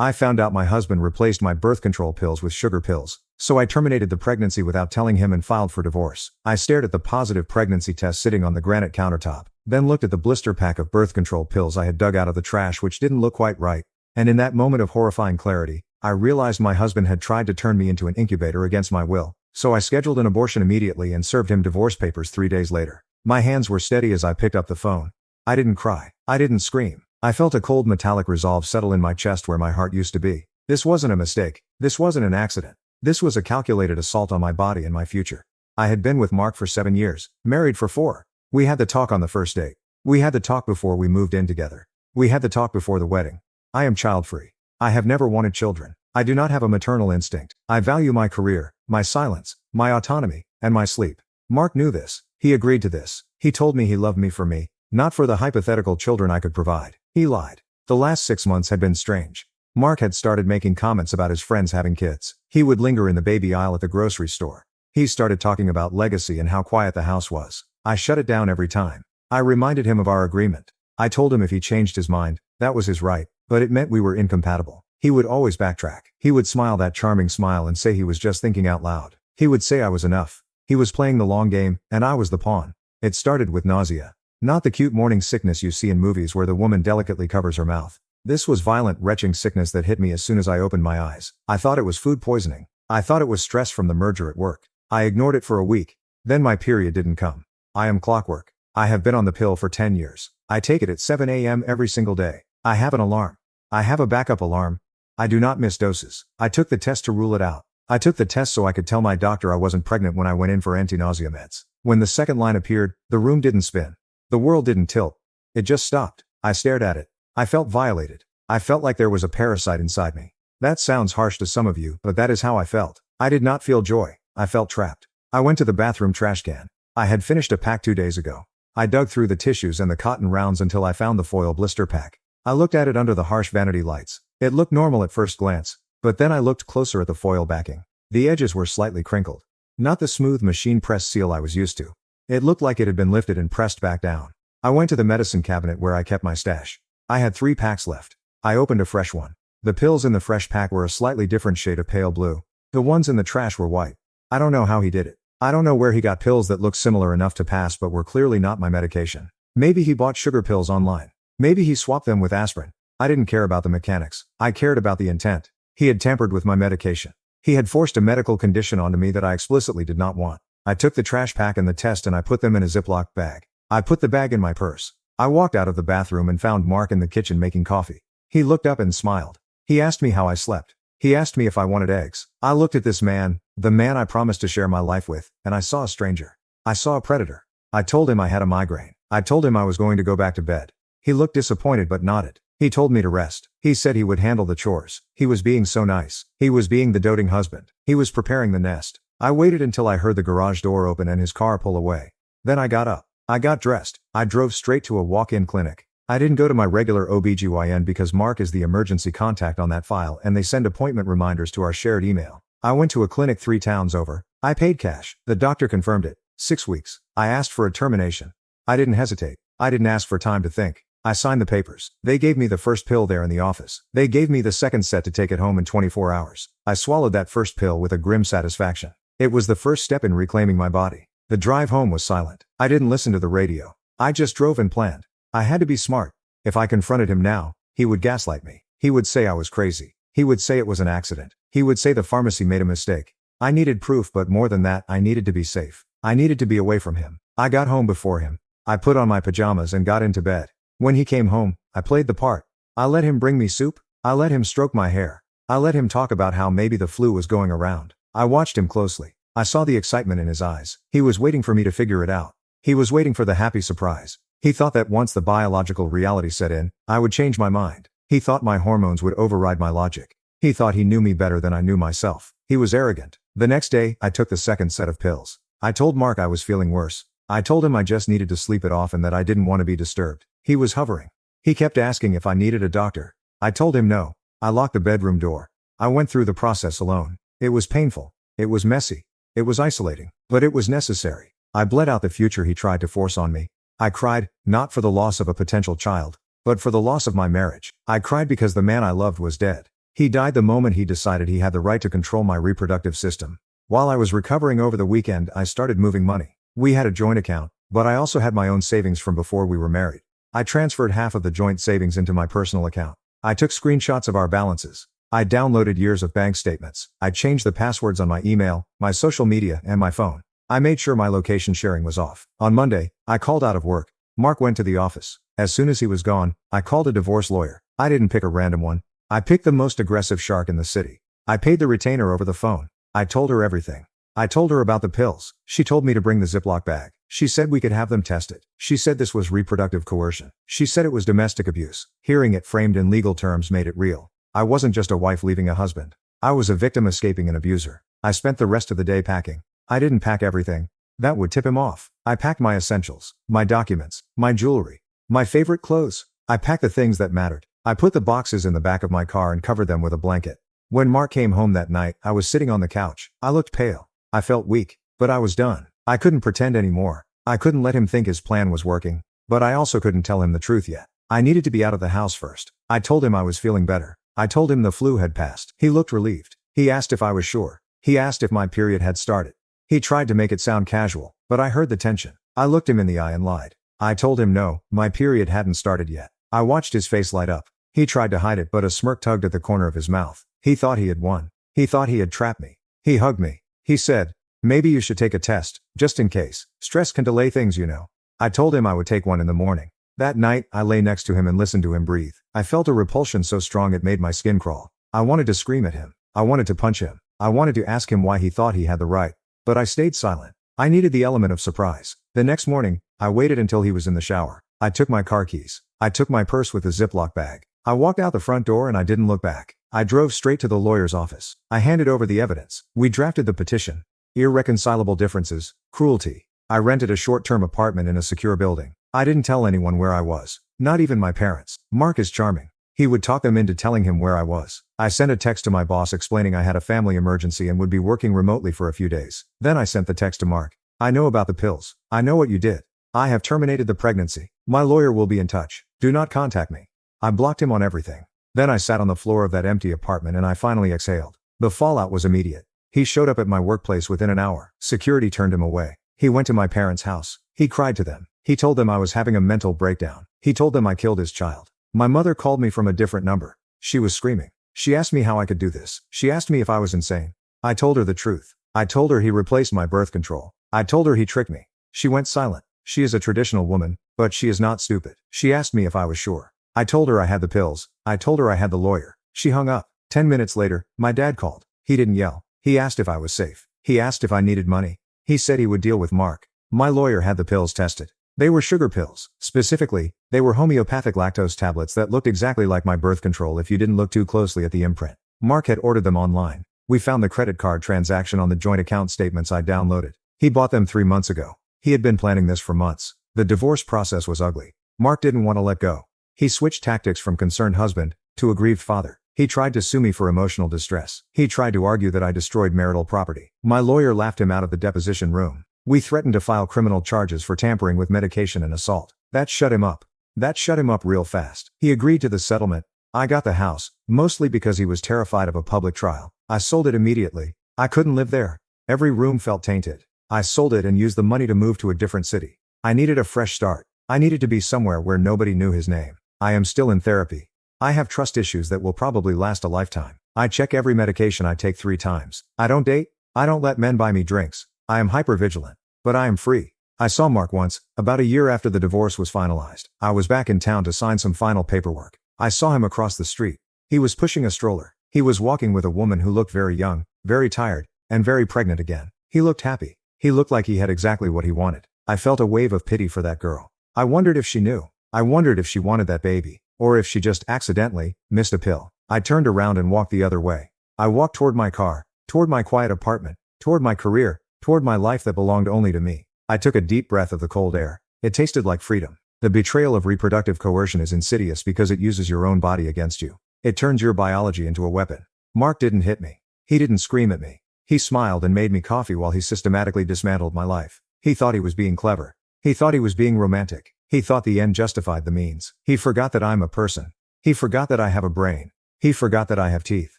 I found out my husband replaced my birth control pills with sugar pills, so I terminated the pregnancy without telling him and filed for divorce. I stared at the positive pregnancy test sitting on the granite countertop, then looked at the blister pack of birth control pills I had dug out of the trash, which didn't look quite right. And in that moment of horrifying clarity, I realized my husband had tried to turn me into an incubator against my will, so I scheduled an abortion immediately and served him divorce papers 3 days later. My hands were steady as I picked up the phone. I didn't cry. I didn't scream. I felt a cold metallic resolve settle in my chest where my heart used to be. This wasn't a mistake. This wasn't an accident. This was a calculated assault on my body and my future. I had been with Mark for 7 years, married for 4. We had the talk on the first date. We had the talk before we moved in together. We had the talk before the wedding. I am child-free. I have never wanted children. I do not have a maternal instinct. I value my career, my silence, my autonomy, and my sleep. Mark knew this. He agreed to this. He told me he loved me for me, not for the hypothetical children I could provide. He lied. The last 6 months had been strange. Mark had started making comments about his friends having kids. He would linger in the baby aisle at the grocery store. He started talking about legacy and how quiet the house was. I shut it down every time. I reminded him of our agreement. I told him if he changed his mind, that was his right, but it meant we were incompatible. He would always backtrack. He would smile that charming smile and say he was just thinking out loud. He would say I was enough. He was playing the long game, and I was the pawn. It started with nausea. Not the cute morning sickness you see in movies where the woman delicately covers her mouth. This was violent, retching sickness that hit me as soon as I opened my eyes. I thought it was food poisoning. I thought it was stress from the merger at work. I ignored it for a week. Then my period didn't come. I am clockwork. I have been on the pill for 10 years. I take it at 7 a.m. every single day. I have an alarm. I have a backup alarm. I do not miss doses. I took the test to rule it out. I took the test so I could tell my doctor I wasn't pregnant when I went in for anti-nausea meds. When the second line appeared, the room didn't spin. The world didn't tilt. It just stopped. I stared at it. I felt violated. I felt like there was a parasite inside me. That sounds harsh to some of you, but that is how I felt. I did not feel joy. I felt trapped. I went to the bathroom trash can. I had finished a pack 2 days ago. I dug through the tissues and the cotton rounds until I found the foil blister pack. I looked at it under the harsh vanity lights. It looked normal at first glance, but then I looked closer at the foil backing. The edges were slightly crinkled. Not the smooth machine press seal I was used to. It looked like it had been lifted and pressed back down. I went to the medicine cabinet where I kept my stash. I had 3 packs left. I opened a fresh one. The pills in the fresh pack were a slightly different shade of pale blue. The ones in the trash were white. I don't know how he did it. I don't know where he got pills that looked similar enough to pass but were clearly not my medication. Maybe he bought sugar pills online. Maybe he swapped them with aspirin. I didn't care about the mechanics. I cared about the intent. He had tampered with my medication. He had forced a medical condition onto me that I explicitly did not want. I took the trash pack and the test and I put them in a Ziploc bag. I put the bag in my purse. I walked out of the bathroom and found Mark in the kitchen making coffee. He looked up and smiled. He asked me how I slept. He asked me if I wanted eggs. I looked at this man, the man I promised to share my life with, and I saw a stranger. I saw a predator. I told him I had a migraine. I told him I was going to go back to bed. He looked disappointed but nodded. He told me to rest. He said he would handle the chores. He was being so nice. He was being the doting husband. He was preparing the nest. I waited until I heard the garage door open and his car pull away. Then I got up. I got dressed. I drove straight to a walk-in clinic. I didn't go to my regular OBGYN because Mark is the emergency contact on that file and they send appointment reminders to our shared email. I went to a clinic 3 towns over. I paid cash. The doctor confirmed it. 6 weeks. I asked for a termination. I didn't hesitate. I didn't ask for time to think. I signed the papers. They gave me the first pill there in the office. They gave me the second set to take it home in 24 hours. I swallowed that first pill with a grim satisfaction. It was the first step in reclaiming my body. The drive home was silent. I didn't listen to the radio. I just drove and planned. I had to be smart. If I confronted him now, he would gaslight me. He would say I was crazy. He would say it was an accident. He would say the pharmacy made a mistake. I needed proof, but more than that, I needed to be safe. I needed to be away from him. I got home before him. I put on my pajamas and got into bed. When he came home, I played the part. I let him bring me soup. I let him stroke my hair. I let him talk about how maybe the flu was going around. I watched him closely. I saw the excitement in his eyes. He was waiting for me to figure it out. He was waiting for the happy surprise. He thought that once the biological reality set in, I would change my mind. He thought my hormones would override my logic. He thought he knew me better than I knew myself. He was arrogant. The next day, I took the second set of pills. I told Mark I was feeling worse. I told him I just needed to sleep it off and that I didn't want to be disturbed. He was hovering. He kept asking if I needed a doctor. I told him no. I locked the bedroom door. I went through the process alone. It was painful. It was messy. It was isolating. But it was necessary. I bled out the future he tried to force on me. I cried, not for the loss of a potential child, but for the loss of my marriage. I cried because the man I loved was dead. He died the moment he decided he had the right to control my reproductive system. While I was recovering over the weekend, I started moving money. We had a joint account, but I also had my own savings from before we were married. I transferred half of the joint savings into my personal account. I took screenshots of our balances. I downloaded years of bank statements. I changed the passwords on my email, my social media, and my phone. I made sure my location sharing was off. On Monday, I called out of work. Mark went to the office. As soon as he was gone, I called a divorce lawyer. I didn't pick a random one. I picked the most aggressive shark in the city. I paid the retainer over the phone. I told her everything. I told her about the pills. She told me to bring the Ziploc bag. She said we could have them tested. She said this was reproductive coercion. She said it was domestic abuse. Hearing it framed in legal terms made it real. I wasn't just a wife leaving a husband. I was a victim escaping an abuser. I spent the rest of the day packing. I didn't pack everything. That would tip him off. I packed my essentials, my documents, my jewelry, my favorite clothes. I packed the things that mattered. I put the boxes in the back of my car and covered them with a blanket. When Mark came home that night, I was sitting on the couch. I looked pale. I felt weak, but I was done. I couldn't pretend anymore. I couldn't let him think his plan was working, but I also couldn't tell him the truth yet. I needed to be out of the house first. I told him I was feeling better. I told him the flu had passed. He looked relieved. He asked if I was sure. He asked if my period had started. He tried to make it sound casual, but I heard the tension. I looked him in the eye and lied. I told him no, my period hadn't started yet. I watched his face light up. He tried to hide it, but a smirk tugged at the corner of his mouth. He thought he had won. He thought he had trapped me. He hugged me. He said, "Maybe you should take a test, just in case. Stress can delay things, you know." I told him I would take one in the morning. That night, I lay next to him and listened to him breathe. I felt a repulsion so strong it made my skin crawl. I wanted to scream at him. I wanted to punch him. I wanted to ask him why he thought he had the right. But I stayed silent. I needed the element of surprise. The next morning, I waited until he was in the shower. I took my car keys. I took my purse with the Ziploc bag. I walked out the front door and I didn't look back. I drove straight to the lawyer's office. I handed over the evidence. We drafted the petition. Irreconcilable differences, cruelty. I rented a short-term apartment in a secure building. I didn't tell anyone where I was. Not even my parents. Mark is charming. He would talk them into telling him where I was. I sent a text to my boss explaining I had a family emergency and would be working remotely for a few days. Then I sent the text to Mark. "I know about the pills. I know what you did. I have terminated the pregnancy. My lawyer will be in touch. Do not contact me." I blocked him on everything. Then I sat on the floor of that empty apartment and I finally exhaled. The fallout was immediate. He showed up at my workplace within an hour. Security turned him away. He went to my parents' house. He cried to them. He told them I was having a mental breakdown. He told them I killed his child. My mother called me from a different number. She was screaming. She asked me how I could do this. She asked me if I was insane. I told her the truth. I told her he replaced my birth control. I told her he tricked me. She went silent. She is a traditional woman, but she is not stupid. She asked me if I was sure. I told her I had the pills. I told her I had the lawyer. She hung up. 10 minutes later, my dad called. He didn't yell. He asked if I was safe. He asked if I needed money. He said he would deal with Mark. My lawyer had the pills tested. They were sugar pills. Specifically, they were homeopathic lactose tablets that looked exactly like my birth control if you didn't look too closely at the imprint. Mark had ordered them online. We found the credit card transaction on the joint account statements I downloaded. He bought them 3 months ago. He had been planning this for months. The divorce process was ugly. Mark didn't want to let go. He switched tactics from concerned husband to aggrieved father. He tried to sue me for emotional distress. He tried to argue that I destroyed marital property. My lawyer laughed him out of the deposition room. We threatened to file criminal charges for tampering with medication and assault. That shut him up. That shut him up real fast. He agreed to the settlement. I got the house, mostly because he was terrified of a public trial. I sold it immediately. I couldn't live there. Every room felt tainted. I sold it and used the money to move to a different city. I needed a fresh start. I needed to be somewhere where nobody knew his name. I am still in therapy. I have trust issues that will probably last a lifetime. I check every medication I take 3 times. I don't date. I don't let men buy me drinks. I am hypervigilant. But I am free. I saw Mark once, about a year after the divorce was finalized. I was back in town to sign some final paperwork. I saw him across the street. He was pushing a stroller. He was walking with a woman who looked very young, very tired, and very pregnant again. He looked happy. He looked like he had exactly what he wanted. I felt a wave of pity for that girl. I wondered if she knew. I wondered if she wanted that baby, or if she just accidentally missed a pill. I turned around and walked the other way. I walked toward my car, toward my quiet apartment, toward my career, toward my life that belonged only to me. I took a deep breath of the cold air. It tasted like freedom. The betrayal of reproductive coercion is insidious because it uses your own body against you. It turns your biology into a weapon. Mark didn't hit me. He didn't scream at me. He smiled and made me coffee while he systematically dismantled my life. He thought he was being clever. He thought he was being romantic. He thought the end justified the means. He forgot that I'm a person. He forgot that I have a brain. He forgot that I have teeth.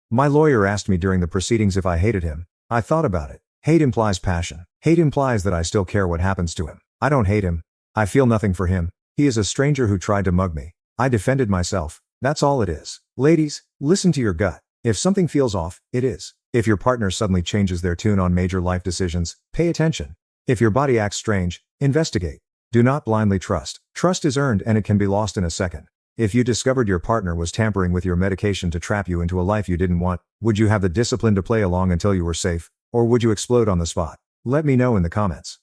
My lawyer asked me during the proceedings if I hated him. I thought about it. Hate implies passion. Hate implies that I still care what happens to him. I don't hate him. I feel nothing for him. He is a stranger who tried to mug me. I defended myself. That's all it is. Ladies, listen to your gut. If something feels off, it is. If your partner suddenly changes their tune on major life decisions, pay attention. If your body acts strange, investigate. Do not blindly trust. Trust is earned and it can be lost in a second. If you discovered your partner was tampering with your medication to trap you into a life you didn't want, would you have the discipline to play along until you were safe, or would you explode on the spot? Let me know in the comments.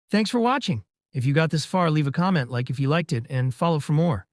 Thanks for watching. If you got this far, leave a comment, like if you liked it, and follow for more.